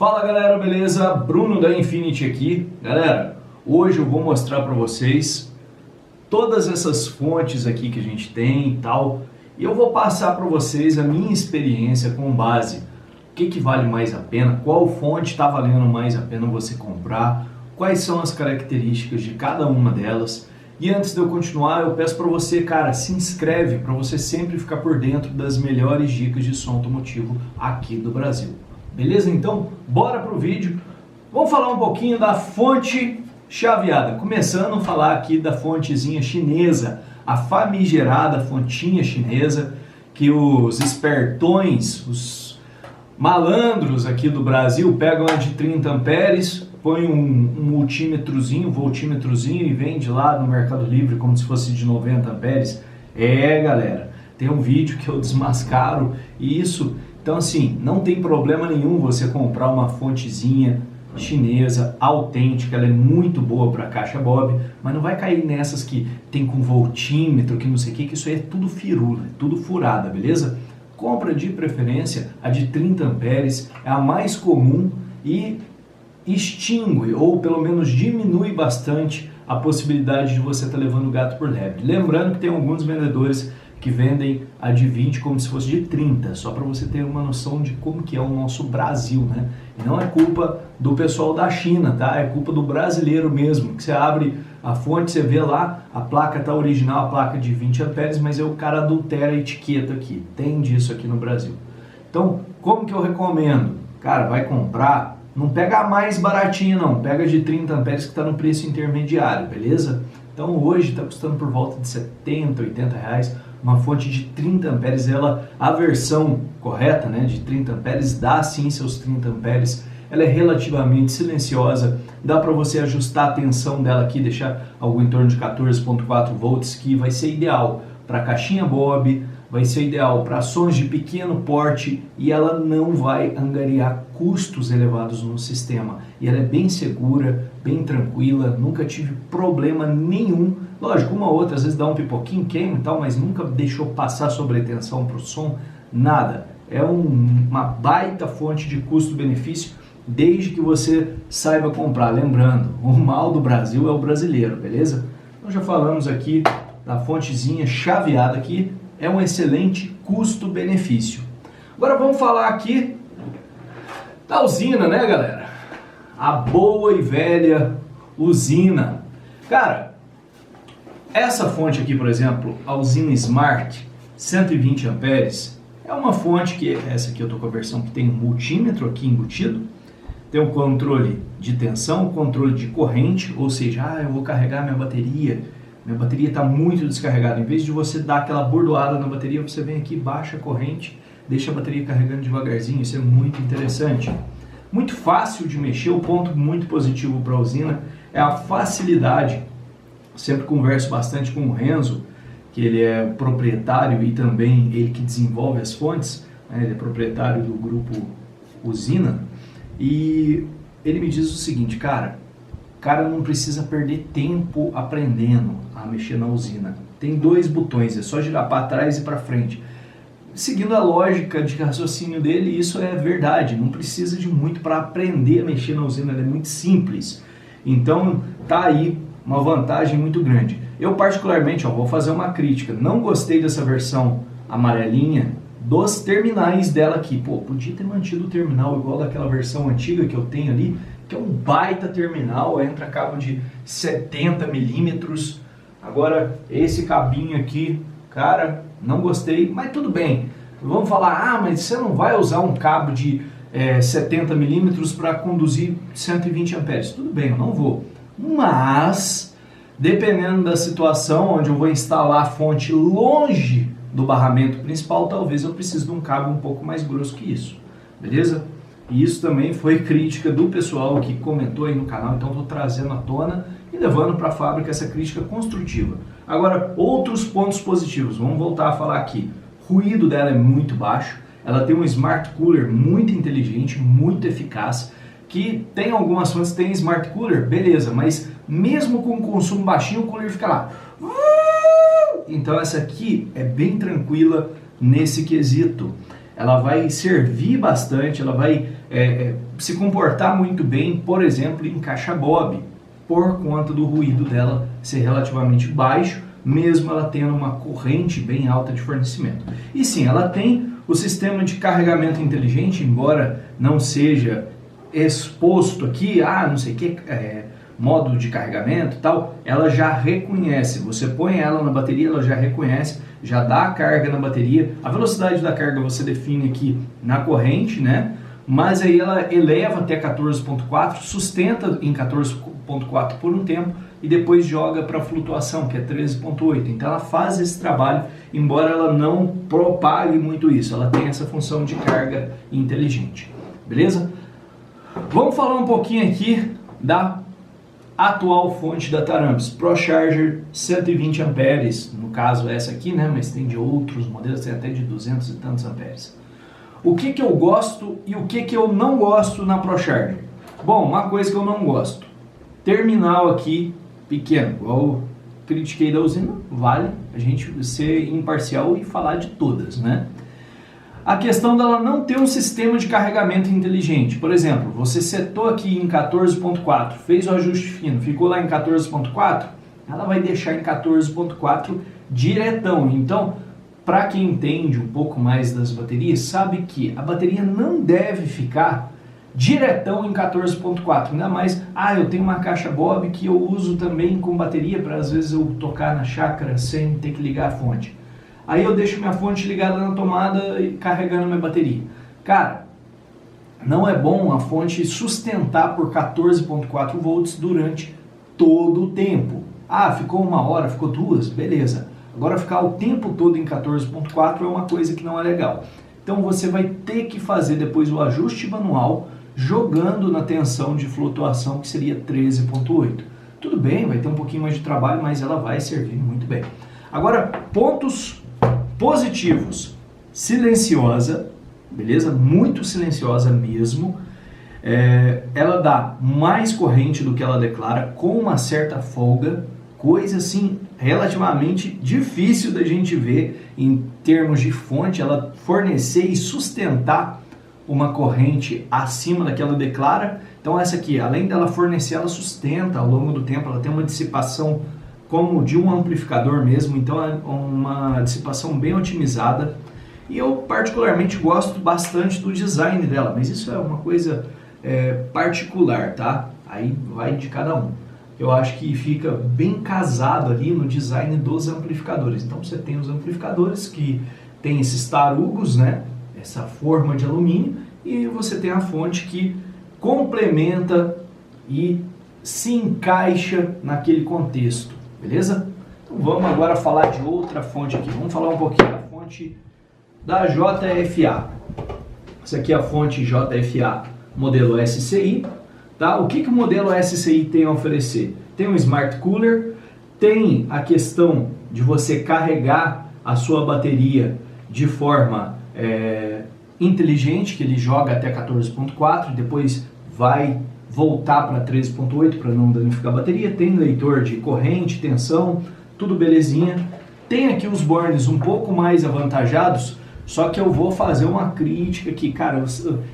Fala galera, beleza? Bruno da Infinity aqui. Galera, hoje eu vou mostrar para vocês todas essas fontes aqui que a gente tem e tal. E eu vou passar para vocês a minha experiência com base. O que vale mais a pena, qual fonte está valendo mais a pena você comprar, quais são as características de cada uma delas. E antes de eu continuar, eu peço para você, cara, se inscreve para você sempre ficar por dentro das melhores dicas de som automotivo aqui do Brasil. Beleza? Então, bora pro vídeo. Vamos falar um pouquinho da fonte chaveada. Começando a falar aqui da fontezinha chinesa, a famigerada fontinha chinesa, que os espertões, os malandros aqui do Brasil pegam a de 30 amperes, põe um multímetrozinho, voltímetrozinho e vende lá no Mercado Livre como se fosse de 90 amperes. Galera, tem um vídeo que eu desmascaro isso. Então assim, não tem problema nenhum você comprar uma fontezinha chinesa, autêntica, ela é muito boa para caixa Bob, mas não vai cair nessas que tem com voltímetro, que não sei o que isso aí é tudo firula, é tudo furada, beleza? Compra de preferência a de 30 amperes, é a mais comum e extingue, ou pelo menos diminui bastante a possibilidade de você estar levando o gato por lebre. Lembrando que tem alguns vendedores que vendem a de 20 como se fosse de 30, só para você ter uma noção de como que é o nosso Brasil, né? E não é culpa do pessoal da China, tá? É culpa do brasileiro mesmo, que você abre a fonte, você vê lá, a placa tá original, a placa de 20 amperes, mas o cara adultera a etiqueta aqui, tem disso aqui no Brasil. Então, como que eu recomendo? Cara, vai comprar, não pega a mais baratinha não, pega de 30 amperes que está no preço intermediário, beleza? Então hoje está custando por volta de 70, 80 reais, uma fonte de 30 amperes, a versão correta, né, de 30 amperes, dá sim seus 30 amperes, ela é relativamente silenciosa, dá para você ajustar a tensão dela aqui, deixar algo em torno de 14.4 volts, que vai ser ideal para caixinha Bob, vai ser ideal para sons de pequeno porte e ela não vai angariar custos elevados no sistema. E ela é bem segura, bem tranquila, nunca tive problema nenhum. Lógico, uma ou outra às vezes dá um pipoquinho, queima e tal, mas nunca deixou passar sobretensão para o som, nada. É uma baita fonte de custo-benefício, desde que você saiba comprar. Lembrando, o mal do Brasil é o brasileiro, beleza? Então já falamos aqui da fontezinha chaveada aqui, é um excelente custo-benefício. Agora vamos falar aqui da usina, né, galera? A boa e velha usina. Cara, essa fonte aqui, por exemplo, a usina Smart 120 amperes, é uma fonte que, essa aqui eu tô com a versão que tem um multímetro aqui embutido, tem um controle de tensão, controle de corrente, ou seja, eu vou carregar minha bateria está muito descarregada. Em vez de você dar aquela bordoada na bateria, você vem aqui, baixa a corrente, deixa a bateria carregando devagarzinho. Isso é muito interessante. Muito fácil de mexer, o ponto muito positivo para a usina é a facilidade. Sempre converso bastante com o Renzo, que ele é proprietário e também ele que desenvolve as fontes, né? Ele é proprietário do grupo Usina, e ele me diz o seguinte, cara não precisa perder tempo aprendendo a mexer na usina. Tem dois botões, é só girar para trás e para frente. Seguindo a lógica de raciocínio dele, isso é verdade, não precisa de muito para aprender a mexer na usina, ela é muito simples. Então tá aí uma vantagem muito grande. Eu particularmente, vou fazer uma crítica, não gostei dessa versão amarelinha dos terminais dela aqui. Podia ter mantido o terminal igual daquela versão antiga que eu tenho ali, que é um baita terminal, entra cabo de 70 milímetros. Agora esse cabinho aqui, cara, não gostei, mas tudo bem. Vamos falar, mas você não vai usar um cabo de 70 milímetros para conduzir 120 amperes. Tudo bem, eu não vou. Mas, dependendo da situação, onde eu vou instalar a fonte longe do barramento principal, talvez eu precise de um cabo um pouco mais grosso que isso, beleza? E isso também foi crítica do pessoal que comentou aí no canal, então estou trazendo à tona e levando para a fábrica essa crítica construtiva. Agora, outros pontos positivos, vamos voltar a falar aqui. O ruído dela é muito baixo, ela tem um smart cooler muito inteligente, muito eficaz, que tem algumas fontes que tem smart cooler, beleza, mas mesmo com consumo baixinho, o cooler fica lá. Então essa aqui é bem tranquila nesse quesito. Ela vai servir bastante, ela vai se comportar muito bem, por exemplo, em caixa Bob, por conta do ruído dela ser relativamente baixo, mesmo ela tendo uma corrente bem alta de fornecimento. E sim, ela tem o sistema de carregamento inteligente, embora não seja exposto aqui, não sei o que, modo de carregamento e tal, ela já reconhece, você põe ela na bateria, ela já reconhece, já dá a carga na bateria, a velocidade da carga você define aqui na corrente, né? Mas aí ela eleva até 14.4, sustenta em 14.4 por um tempo e depois joga para flutuação, que é 13.8. Então ela faz esse trabalho, embora ela não propague muito isso, ela tem essa função de carga inteligente, beleza? Vamos falar um pouquinho aqui da atual fonte da Tarampes, ProCharger 120 amperes, no caso essa aqui, né? Mas tem de outros modelos, tem até de 200 e tantos amperes. O que eu gosto e o que eu não gosto na ProCharger? Bom, uma coisa que eu não gosto, terminal aqui pequeno, igual eu critiquei da usina, vale a gente ser imparcial e falar de todas, né? A questão dela não ter um sistema de carregamento inteligente. Por exemplo, você setou aqui em 14.4, fez o ajuste fino, ficou lá em 14.4, ela vai deixar em 14.4 diretão. Então, para quem entende um pouco mais das baterias, sabe que a bateria não deve ficar diretão em 14.4, ainda mais, eu tenho uma caixa Bob que eu uso também com bateria para às vezes eu tocar na chácara sem ter que ligar a fonte. Aí eu deixo minha fonte ligada na tomada e carregando minha bateria. Cara, não é bom a fonte sustentar por 14.4 volts durante todo o tempo. Ficou 1 hora, ficou 2, beleza. Agora ficar o tempo todo em 14.4 é uma coisa que não é legal. Então você vai ter que fazer depois o ajuste manual jogando na tensão de flutuação que seria 13.8. Tudo bem, vai ter um pouquinho mais de trabalho, mas ela vai servir muito bem. Agora, pontos positivos. Silenciosa, beleza? Muito silenciosa mesmo. Ela dá mais corrente do que ela declara, com uma certa folga, coisa assim relativamente difícil da gente ver em termos de fonte, ela fornecer e sustentar uma corrente acima da que ela declara. Então essa aqui, além dela fornecer, ela sustenta ao longo do tempo, ela tem uma dissipação como de um amplificador mesmo, então é uma dissipação bem otimizada. E eu particularmente gosto bastante do design dela, mas isso é uma coisa particular, tá? Aí vai de cada um. Eu acho que fica bem casado ali no design dos amplificadores. Então você tem os amplificadores que tem esses tarugos, né? Essa forma de alumínio, e você tem a fonte que complementa e se encaixa naquele contexto, beleza? Então vamos agora falar de outra fonte aqui. Vamos falar um pouquinho da fonte da JFA. Essa aqui é a fonte JFA modelo SCI. Tá? O que o modelo SCI tem a oferecer? Tem um Smart Cooler, tem a questão de você carregar a sua bateria de forma inteligente, que ele joga até 14.4, depois vai voltar para 13.8 para não danificar a bateria. Tem leitor de corrente, tensão, tudo belezinha. Tem aqui os bornes um pouco mais avantajados, só que eu vou fazer uma crítica aqui, cara.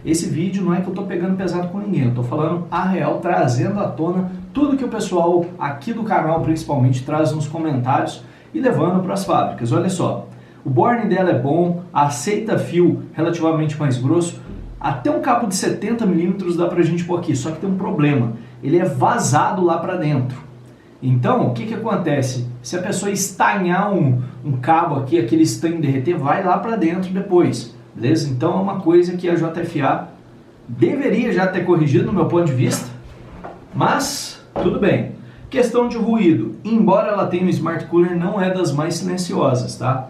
Esse vídeo não é que eu estou pegando pesado com ninguém, eu estou falando a real, trazendo à tona tudo que o pessoal aqui do canal principalmente traz nos comentários e levando para as fábricas. Olha só, o borne dela é bom, aceita fio relativamente mais grosso, até um cabo de 70 milímetros dá pra gente pôr aqui, só que tem um problema, ele é vazado lá para dentro. Então, o que acontece? Se a pessoa estanhar um cabo aqui, aquele estanho derreter, vai lá para dentro depois, beleza? Então é uma coisa que a JFA deveria já ter corrigido no meu ponto de vista, mas tudo bem. Questão de ruído, embora ela tenha um Smart Cooler, não é das mais silenciosas, tá?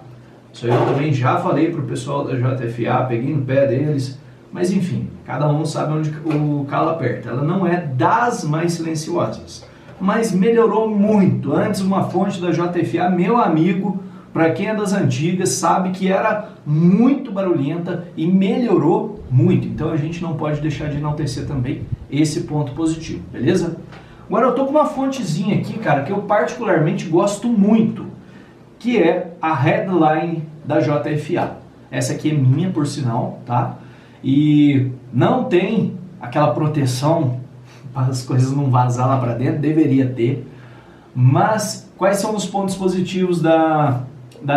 Isso aí eu também já falei pro pessoal da JFA, peguei no pé deles, mas enfim, cada um sabe onde o calo aperta. Ela não é das mais silenciosas, mas melhorou muito. Antes uma fonte da JFA, meu amigo, para quem é das antigas, sabe que era muito barulhenta e melhorou muito. Então a gente não pode deixar de enaltecer também esse ponto positivo, beleza? Agora eu tô com uma fontezinha aqui, cara, que eu particularmente gosto muito, que é a Headline da JFA. Essa aqui é minha, por sinal, tá? e não tem aquela proteção para as coisas não vazar lá para dentro, deveria ter. Mas quais são os pontos positivos da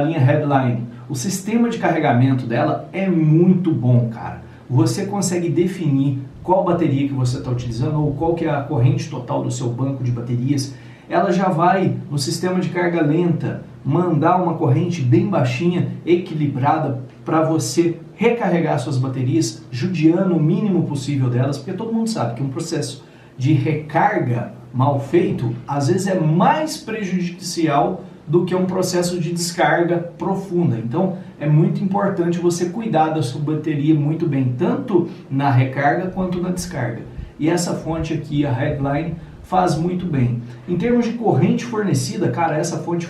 linha Redline? O sistema de carregamento dela é muito bom, cara. Você consegue definir qual bateria que você está utilizando ou qual que é a corrente total do seu banco de baterias. Ela já vai, no sistema de carga lenta, mandar uma corrente bem baixinha, equilibrada, para você recarregar suas baterias, judiando o mínimo possível delas, porque todo mundo sabe que um processo de recarga mal feito, às vezes é mais prejudicial do que um processo de descarga profunda. Então, é muito importante você cuidar da sua bateria muito bem, tanto na recarga quanto na descarga. E essa fonte aqui, a Redline, faz muito bem. Em termos de corrente fornecida, cara, essa fonte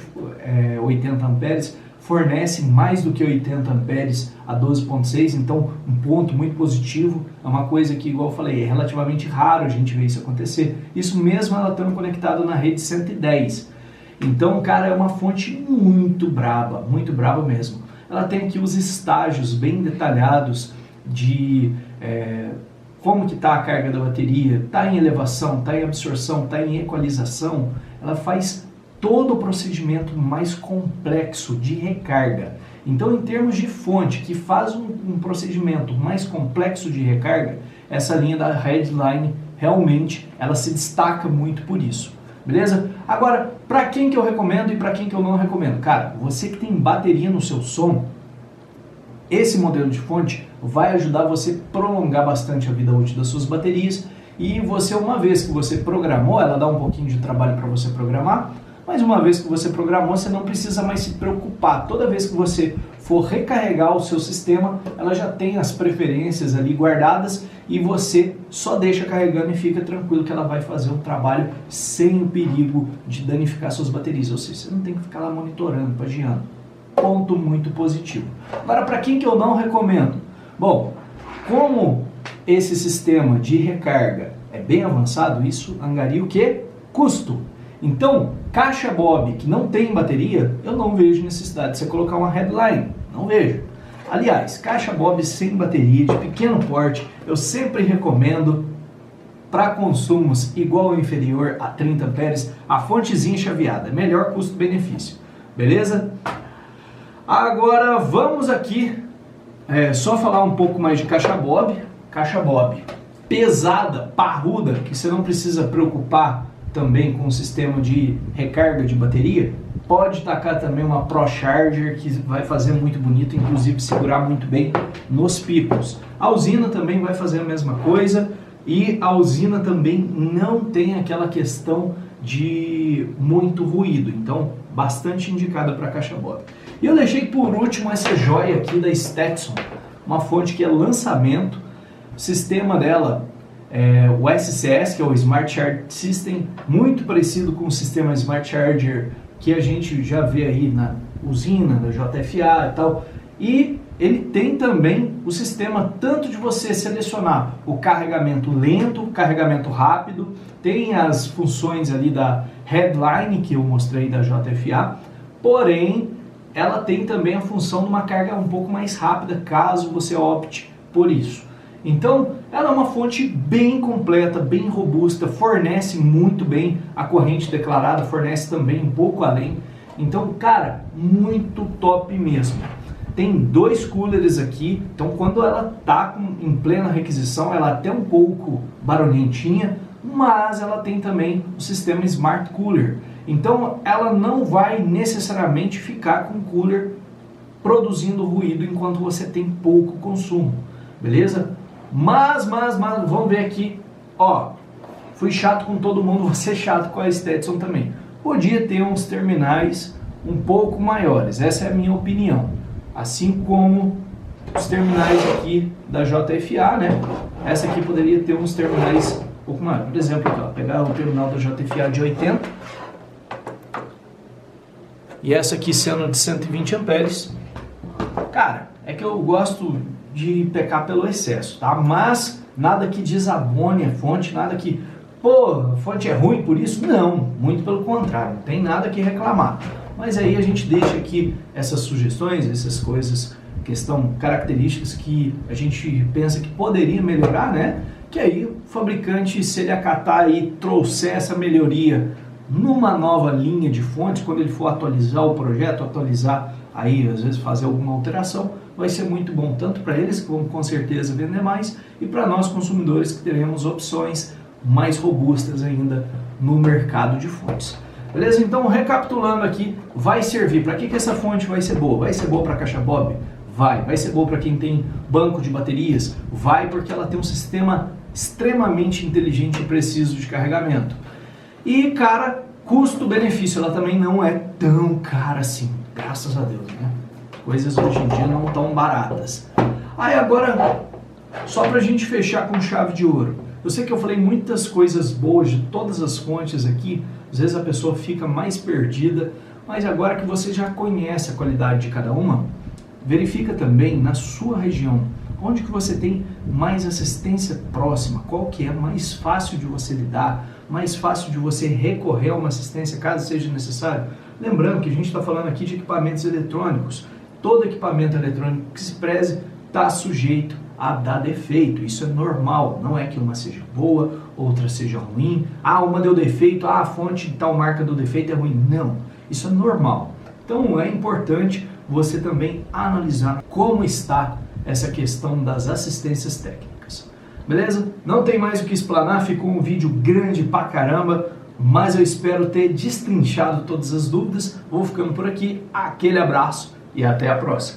80 amperes fornece mais do que 80 amperes a 12.6, então um ponto muito positivo. É uma coisa que, igual eu falei, é relativamente raro a gente ver isso acontecer. Isso mesmo ela estando conectada na rede 110. Então, cara, é uma fonte muito braba mesmo. Ela tem aqui os estágios bem detalhados de como que está a carga da bateria, está em elevação, está em absorção, está em equalização. Ela faz todo o procedimento mais complexo de recarga. Então, em termos de fonte que faz um procedimento mais complexo de recarga, essa linha da Redline realmente ela se destaca muito por isso. Beleza? Agora, para quem que eu recomendo e para quem que eu não recomendo? Cara, você que tem bateria no seu som, esse modelo de fonte vai ajudar você a prolongar bastante a vida útil das suas baterias. E você, uma vez que você programou, ela dá um pouquinho de trabalho para você programar, mas uma vez que você programou, você não precisa mais se preocupar. Toda vez que você for recarregar o seu sistema, ela já tem as preferências ali guardadas e você só deixa carregando e fica tranquilo que ela vai fazer um trabalho sem o perigo de danificar suas baterias. Ou seja, você não tem que ficar lá monitorando, pagiando. Ponto muito positivo. Agora, para quem que eu não recomendo? Bom, como esse sistema de recarga é bem avançado, isso angaria o quê? Custo. Então, caixa Bob que não tem bateria, eu não vejo necessidade de você colocar uma Redline. Não vejo. Aliás, caixa Bob sem bateria, de pequeno porte, eu sempre recomendo para consumos igual ou inferior a 30 amperes, a fontezinha chaveada. Melhor custo-benefício. Beleza? Agora vamos aqui só falar um pouco mais de caixa Bob. Caixa Bob pesada, parruda, que você não precisa preocupar também com o sistema de recarga de bateria. Pode tacar também uma Pro Charger, que vai fazer muito bonito, inclusive segurar muito bem nos picos. A usina também vai fazer a mesma coisa e a usina também não tem aquela questão de muito ruído, então bastante indicada para caixa Bob. E eu deixei por último essa joia aqui da Stetson, uma fonte que é lançamento. O sistema dela é o SCS, que é o Smart Charge System, muito parecido com o sistema Smart Charger que a gente já vê aí na usina, da JFA e tal. E ele tem também o sistema tanto de você selecionar o carregamento lento, carregamento rápido, tem as funções ali da Redline que eu mostrei da JFA, porém ela tem também a função de uma carga um pouco mais rápida, caso você opte por isso. Então, ela é uma fonte bem completa, bem robusta, fornece muito bem a corrente declarada, fornece também um pouco além. Então, cara, muito top mesmo. Tem 2 coolers aqui, então quando ela está em plena requisição, ela é até um pouco barulhentinha, mas ela tem também o sistema Smart Cooler. Então, ela não vai necessariamente ficar com o cooler produzindo ruído enquanto você tem pouco consumo, beleza? Mas, vamos ver aqui, ó, fui chato com todo mundo, vou ser chato com a Stetson também. Podia ter uns terminais um pouco maiores, essa é a minha opinião. Assim como os terminais aqui da JFA, né? Essa aqui poderia ter uns terminais um pouco maiores. Por exemplo, aqui, ó, pegar o terminal da JFA de 80 e essa aqui sendo de 120 amperes. Cara, é que eu gosto de pecar pelo excesso, tá? Mas nada que desabone a fonte, nada que, pô, a fonte é ruim por isso? Não, muito pelo contrário, não tem nada que reclamar. Mas aí a gente deixa aqui essas sugestões, essas coisas características que a gente pensa que poderia melhorar, né? Que aí o fabricante, se ele acatar e trouxer essa melhoria numa nova linha de fontes, quando ele for atualizar o projeto, atualizar aí, às vezes fazer alguma alteração, vai ser muito bom, tanto para eles, que vão com certeza vender mais, e para nós consumidores, que teremos opções mais robustas ainda no mercado de fontes. Beleza? Então, recapitulando aqui, vai servir. Para que essa fonte vai ser boa? Vai ser boa para caixa Bob? Vai ser boa para quem tem banco de baterias? Vai, porque ela tem um sistema extremamente inteligente e preciso de carregamento. E, cara, custo-benefício, ela também não é tão cara assim, graças a Deus, né? Coisas hoje em dia não tão baratas. Aí agora, só pra gente fechar com chave de ouro. Eu sei que eu falei muitas coisas boas de todas as fontes aqui, às vezes a pessoa fica mais perdida, mas agora que você já conhece a qualidade de cada uma, verifica também na sua região, onde que você tem mais assistência próxima, qual que é mais fácil de você lidar, mais fácil de você recorrer a uma assistência caso seja necessário. Lembrando que a gente está falando aqui de equipamentos eletrônicos. Todo equipamento eletrônico que se preze está sujeito a dar defeito. Isso é normal, não é que uma seja boa, outra seja ruim. Ah, uma deu defeito, a fonte de tal marca deu defeito, é ruim. Não, isso é normal. Então é importante você também analisar como está essa questão das assistências técnicas. Beleza? Não tem mais o que explanar, ficou um vídeo grande pra caramba, mas eu espero ter destrinchado todas as dúvidas. Vou ficando por aqui, aquele abraço e até a próxima.